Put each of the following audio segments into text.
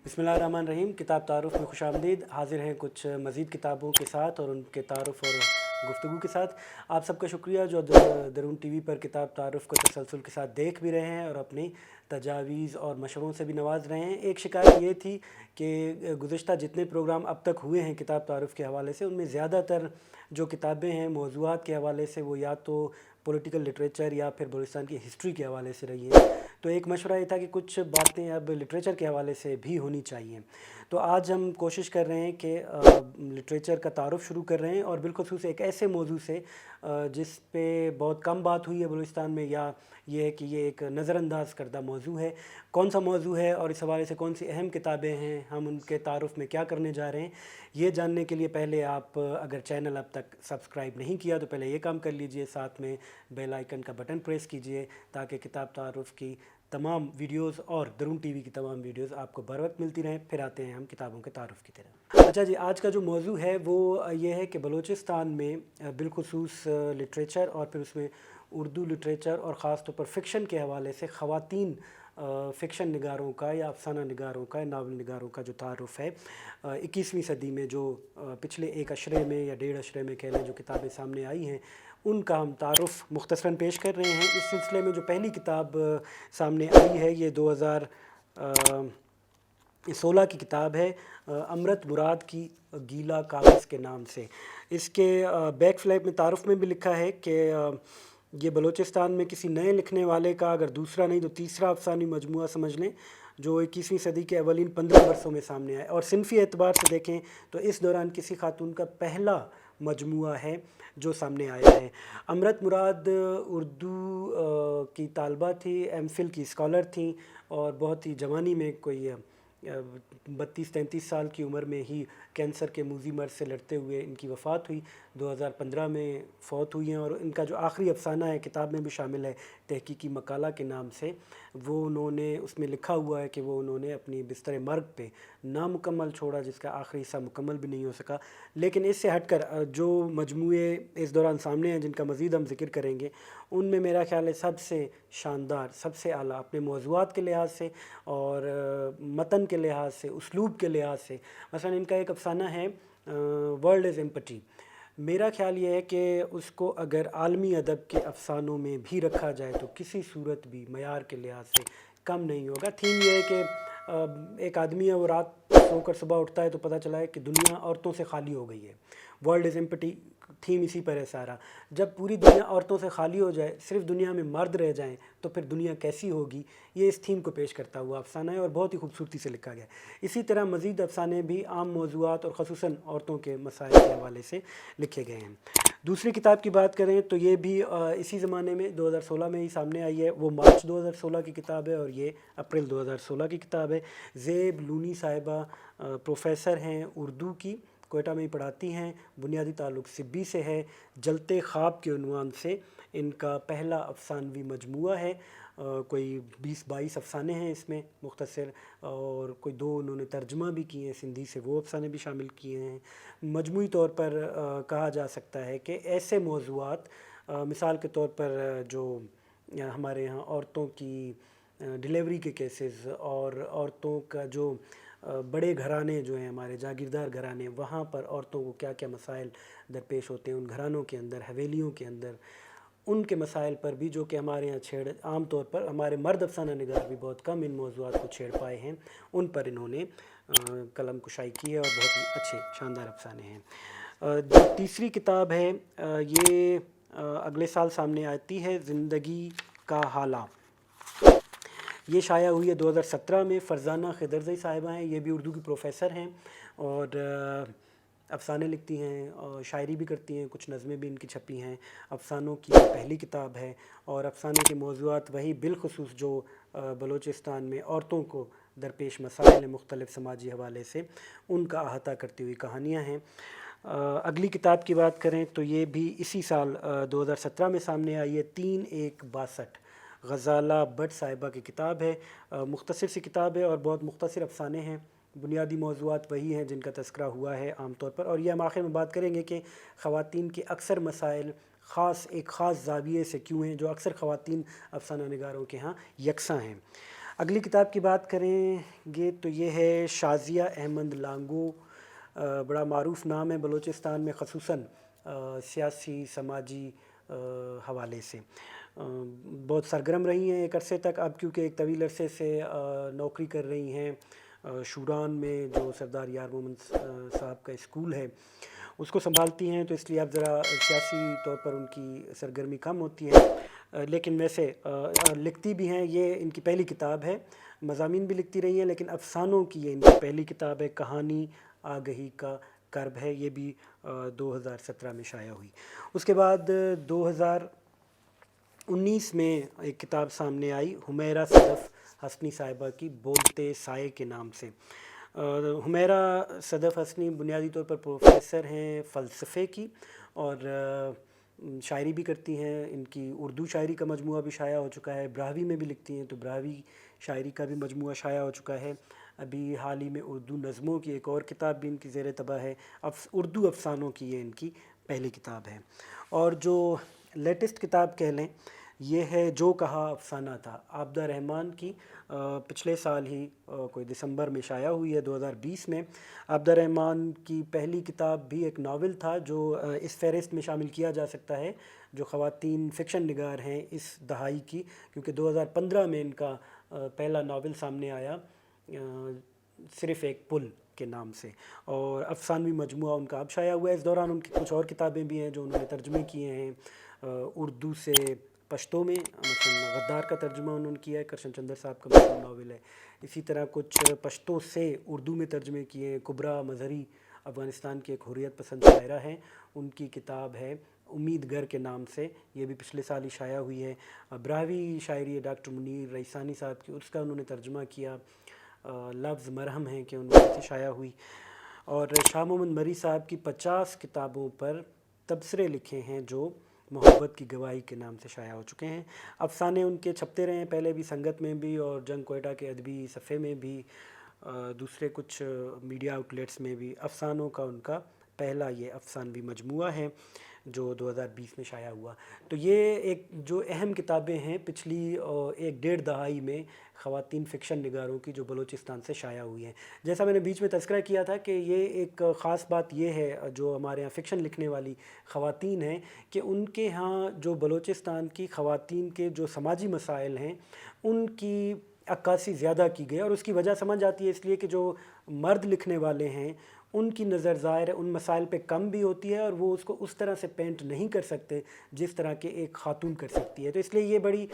बिस्मिल्लाहिर्रहमानिर्रहीम। किताब तारुफ़ में खुशामदीद। हाज़िर हैं कुछ मज़ीद किताबों के साथ और उनके तारुफ़ और गुफ्तगू के साथ। आप सबका शुक्रिया जो दरून टीवी पर किताब तारुफ़ को तसलसल के साथ देख भी रहे हैं और अपनी तजावीज़ और मशवरों से भी नवाज़ रहे हैं। एक शिकायत ये थी कि गुज़िश्ता जितने प्रोग्राम अब तक हुए हैं किताब तारुफ़ के हवाले से, उनमें ज़्यादातर जो किताबें हैं मौज़ूआत के हवाले से वो या तो पॉलिटिकल लिटरेचर या फिर बलूचिस्तान की हिस्ट्री के हवाले से रही है। तो एक मशवरा ये था कि कुछ बातें अब लिटरेचर के हवाले से भी होनी चाहिए। तो आज हम कोशिश कर रहे हैं कि लिटरेचर का तारुफ़ शुरू कर रहे हैं और बिलख़ुसूस एक ऐसे मौजू से जिस पे बहुत कम बात हुई है बलूचिस्तान में, या ये है कि ये एक नज़रअंदाज करदा मौजू है। कौन सा मौजू है और इस हवाले से कौन सी अहम किताबें हैं, हम उनके तारुफ़ में क्या करने जा रहे हैं, ये जानने के लिए पहले आप अगर चैनल अब तक सब्सक्राइब नहीं किया तो पहले ये काम कर लीजिए, साथ में बेल आइकन का बटन प्रेस कीजिए ताकि किताब तारुफ़ की तमाम वीडियोस और दरून टीवी की तमाम वीडियोस आपको बर वक्त मिलती रहें। फिर आते हैं हम किताबों के तारुफ़ की तरफ। अच्छा जी, आज का जो मौजू है वो ये है कि बलूचिस्तान में बिलख़ुसूस लिटरेचर और फिर उसमें उर्दू लिटरेचर और ख़ास तौर पर फ़िक्शन के हवाले से ख़वातीन फ़िक्शन निगारों का या अफ़साना निगारों का, नावल निगारों का जो तारुफ़ है 21वीं सदी में जो पिछले एक अशरे में या डेढ़ अशरे में कह लें जो किताबें सामने आई हैं, उनका हम तारुफ़ मुख्तसरन पेश कर रहे हैं। इस सिलसिले में जो पहली किताब सामने आई है ये 2016 की किताब है, अमृत मुराद की गीला कागज़ के नाम से। इसके बैक फ्लैप में तारुफ़ में भी लिखा है कि ये बलूचिस्तान में किसी नए लिखने वाले का अगर दूसरा नहीं तो तीसरा अफ़सानी मजमूआ समझ लें जो 21वीं सदी के अवलिन 15 वर्षों में सामने आए, और सिनफ़ी एतबार से देखें तो इस दौरान किसी खातून का पहला मजमूआ है जो सामने आया है। अमृत मुराद उर्दू की तालबा थी, एमफ़िल की स्कॉलर थी और बहुत ही जवानी में, कोई 32-33 साल की उम्र में ही कैंसर के मूजी मर्ज़ से लड़ते हुए इनकी वफ़ात हुई। 2015 में फ़ौत हुई हैं और इनका जो आखिरी अफ़साना है किताब में भी शामिल है तहकीकी मकाला के नाम से, वो उन्होंने उसमें लिखा हुआ है कि वो उन्होंने अपनी बिस्तर मर्ग पे नामुकम्मल छोड़ा जिसका आखिरी हिस्सा मुकम्मल भी नहीं हो सका। लेकिन इससे हटकर जो मजमूए इस दौरान सामने हैं जिनका मज़ीद हम ज़िक्र करेंगे, उनमें मेरा ख़्याल है सबसे शानदार, सबसे आला अपने मौज़ूआत के लिहाज से और मतन के लिहाज से, उसलूब के लिहाज से। मसलन इनका एक अफ़साना है वर्ल्ड इज़ एम्पटी। मेरा ख़्याल ये है कि उसको अगर आलमी अदब के अफ़सानों में भी रखा जाए तो किसी सूरत भी मयार के लिहाज से कम नहीं होगा। थीम ये है कि एक आदमी है, वो रात सोकर सुबह उठता है तो पता चला है कि दुनिया औरतों से खाली हो गई है। वर्ल्ड इज़ एम्पटी थीम इसी पर है सारा। जब पूरी दुनिया औरतों से खाली हो जाए, सिर्फ दुनिया में मर्द रह जाएं, तो फिर दुनिया कैसी होगी, ये इस थीम को पेश करता हुआ अफ़साना है और बहुत ही खूबसूरती से लिखा गया है। इसी तरह मज़ीद अफ़साने भी आम मौज़ूआत और ख़ुसूसन औरतों के मसाइल के हवाले से लिखे गए हैं। दूसरी किताब की बात करें तो ये भी इसी ज़माने में 2016 में ही सामने आई है। वो मार्च 2016 की किताब है और ये अप्रैल 2016 की किताब है। ज़ेब लूनी साहिबा प्रोफ़ेसर हैं उर्दू की, कोयटा में ही पढ़ाती हैं, बुनियादी ताल्लुक़ सिब्बी से है। जलते ख़्वाब के उन्वान से इनका पहला अफ़सानवी मजमूआ है। कोई 20-22 अफ़साने हैं इसमें मुख्तसर, और कोई 2 उन्होंने तर्जुमा भी किए हैं सिंधी से, वो अफ़साने भी शामिल किए हैं। मजमूई तौर पर कहा जा सकता है कि ऐसे मौज़ूआत मिसाल के तौर पर जो हमारे यहाँ औरतों की डिलीवरी के केसेस और औरतों का जो बड़े घराने जो हैं हमारे जागीरदार घराने, वहाँ पर औरतों को क्या क्या मसाइल दरपेश होते हैं उन घरानों के अंदर, हवेलियों के अंदर, उनके मसाइल पर भी जो कि हमारे यहाँ आम तौर पर हमारे मर्द अफ़साना निगार भी बहुत कम इन मौज़ूआत को छेड़ पाए हैं, उन पर इन्होंने कलम कुशाई की है और बहुत ही अच्छे शानदार अफ़साने हैं। जो तीसरी किताब है ये अगले साल सामने आती है, ज़िंदगी का हाला। ये शाया हुई है 2017 में। फ़रज़ाना खिदरज़ई साहिबा हैं, ये भी उर्दू की प्रोफ़ेसर हैं और अफ़साने लिखती हैं और शायरी भी करती हैं, कुछ नज़में भी इनकी छपी हैं। अफ़सानों की पहली किताब है और अफ़साने के मौज़ूआत वही बिलख़ुसूस जो बलूचिस्तान में औरतों को दरपेश मसाइल हैं मुख्तलिफ़ समाजी हवाले से, उनका अहाता करती हुई कहानियाँ हैं। अगली किताब की बात करें तो ये भी इसी साल 2017 में सामने आई है, 3162 ग़ज़ाला भट्ट साहिबा की किताब है। मुख्तसर सी किताब है और बहुत मुख्तसर अफ़साने हैं। बुनियादी मौज़ूआत वही हैं जिनका तज़किरा हुआ है आम तौर पर, और ये हम आखिर में बात करेंगे कि ख़वातीन के अक्सर मसाइल एक ख़ास ज़ाविये से क्यों हैं, जो अक्सर ख़वातीन अफ़साना निगारों के यहाँ यकसा हैं। اگلی کتاب کی بات کریں گے تو یہ ہے شازیہ احمد لانگو۔ بڑا معروف نام ہے بلوچستان میں، خصوصاً سیاسی سماجی حوالے سے بہت سرگرم رہی ہیں ایک عرصے تک۔ اب کیونکہ ایک طویل عرصے سے نوکری کر رہی ہیں شوران میں، جو سردار یار محمد صاحب کا اسکول ہے اس کو سنبھالتی ہیں، تو اس لیے اب ذرا سیاسی طور پر ان کی سرگرمی کم ہوتی ہے، لیکن ویسے لکھتی بھی ہیں۔ یہ ان کی پہلی کتاب ہے، مضامین بھی لکھتی رہی ہیں لیکن افسانوں کی یہ ان کی پہلی کتاب ہے۔ کہانی آگہی کا کرب ہے، یہ بھی 2017 میں شائع ہوئی۔ اس کے بعد 2019 میں ایک کتاب سامنے آئی حمیرہ صدف حسنی صاحبہ کی، بولتے سائے کے نام سے۔ حمیرہ صدف حسنی بنیادی طور پر پروفیسر ہیں فلسفے کی، اور شاعری بھی کرتی ہیں۔ ان کی اردو شاعری کا مجموعہ بھی شائع ہو چکا ہے، براہوی میں بھی لکھتی ہیں تو براہوی شاعری کا بھی مجموعہ شائع ہو چکا ہے۔ ابھی حال ہی میں اردو نظموں کی ایک اور کتاب بھی ان کی زیر طبع ہے۔ اردو افسانوں کی یہ ان کی پہلی کتاب ہے۔ اور جو لیٹسٹ کتاب کہہ لیں یہ ہے جو کہا افسانہ تھا، عابدہ رحمان کی، پچھلے سال ہی کوئی دسمبر میں شائع ہوئی ہے 2020 میں۔ عابدہ رحمان کی پہلی کتاب بھی ایک ناول تھا جو اس فہرست میں شامل کیا جا سکتا ہے جو خواتین فکشن نگار ہیں اس دہائی کی، کیونکہ 2015 میں ان کا پہلا ناول سامنے آیا صرف ایک پل کے نام سے، اور افسانوی مجموعہ ان کا اب شائع ہوا ہے۔ اس دوران ان کی کچھ اور کتابیں بھی ہیں جو انہوں نے ترجمے کیے ہیں اردو سے پشتو میں، مثلا غدار کا ترجمہ انہوں نے کیا ہے، کرشن چندر صاحب کا مشہور ناول ہے۔ اسی طرح کچھ پشتو سے اردو میں ترجمے کیے ہیں۔ کبریٰ مظہری افغانستان کی ایک حریت پسند شاعرہ ہیں، ان کی کتاب ہے امید گر کے نام سے، یہ بھی پچھلے سال ہی شائع ہوئی ہے۔ براہوی شاعری ہے ڈاکٹر منیر ریحانہ صاحب کی، اس کا انہوں نے ترجمہ کیا، لفظ مرہم ہیں کہ ان سے شائع ہوئی۔ اور شاہ محمد مری صاحب کی 50 کتابوں پر تبصرے لکھے ہیں جو محبت کی گواہی کے نام سے شائع ہو چکے ہیں۔ افسانے ان کے چھپتے رہے ہیں پہلے بھی، سنگت میں بھی اور جنگ کوئٹہ کے ادبی صفحے میں بھی، دوسرے کچھ میڈیا آؤٹلیٹس میں بھی۔ افسانوں کا ان کا پہلا یہ افسانوی مجموعہ ہے جو 2020 میں شائع ہوا۔ تو یہ ایک جو اہم کتابیں ہیں پچھلی ایک ڈیڑھ دہائی میں خواتین فکشن نگاروں کی جو بلوچستان سے شائع ہوئی ہیں۔ جیسا میں نے بیچ میں تذکرہ کیا تھا کہ یہ ایک خاص بات یہ ہے جو ہمارے یہاں فکشن لکھنے والی خواتین ہیں کہ ان کے ہاں جو بلوچستان کی خواتین کے جو سماجی مسائل ہیں ان کی عکاسی زیادہ کی گئی، اور اس کی وجہ سمجھ آتی ہے اس لیے کہ جو مرد لکھنے والے ہیں ان کی نظر ظاہر ہے ان مسائل پہ کم بھی ہوتی ہے، اور وہ اس کو اس طرح سے پینٹ نہیں کر سکتے جس طرح کہ ایک خاتون کر سکتی ہے۔ تو اس لیے یہ بڑی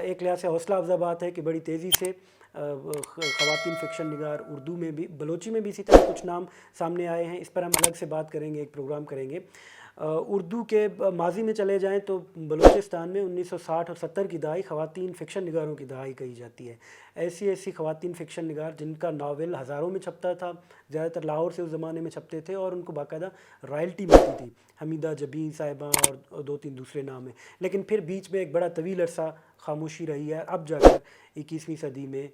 ایک لحاظ سے حوصلہ افزا بات ہے کہ بڑی تیزی سے خواتین فکشن نگار اردو میں بھی، بلوچی میں بھی اسی طرح کچھ نام سامنے آئے ہیں۔ اس پر ہم الگ سے بات کریں گے، ایک پروگرام کریں گے۔ اردو کے ماضی میں چلے جائیں تو بلوچستان میں 1960 اور 70 کی دہائی خواتین فکشن نگاروں کی دہائی کہی جاتی ہے۔ ایسی ایسی خواتین فکشن نگار جن کا ناول ہزاروں میں چھپتا تھا، زیادہ تر لاہور سے اس زمانے میں چھپتے تھے، اور ان کو باقاعدہ رائلٹی ملتی تھی، حمیدہ جبین صاحبہ اور دو تین دوسرے نام ہیں۔ لیکن پھر بیچ میں ایک بڑا طویل عرصہ خاموشی رہی ہے، اب جا کر 21ویں صدی میں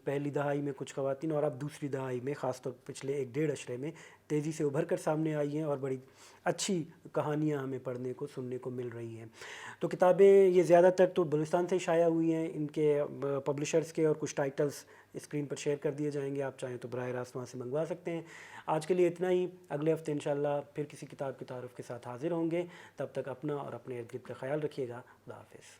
پہلی دہائی میں کچھ خواتین، اور اب دوسری دہائی میں خاص طور پچھلے ایک ڈیڑھ عشرے میں تیزی سے ابھر کر سامنے آئی ہیں، اور بڑی اچھی کہانیاں ہمیں پڑھنے کو سننے کو مل رہی ہیں۔ تو کتابیں یہ زیادہ تر تو بلوچستان سے شائع ہوئی ہیں، ان کے پبلشرز کے اور کچھ ٹائٹلز اسکرین پر شیئر کر دیے جائیں گے، آپ چاہیں تو براہ راست وہاں سے منگوا سکتے ہیں۔ آج کے لیے اتنا ہی، اگلے ہفتے انشاءاللہ پھر کسی کتاب کی تعارف کے ساتھ حاضر ہوں گے۔ تب تک اپنا اور اپنے ارد گرد کا خیال رکھیے گا۔ خدا حافظ۔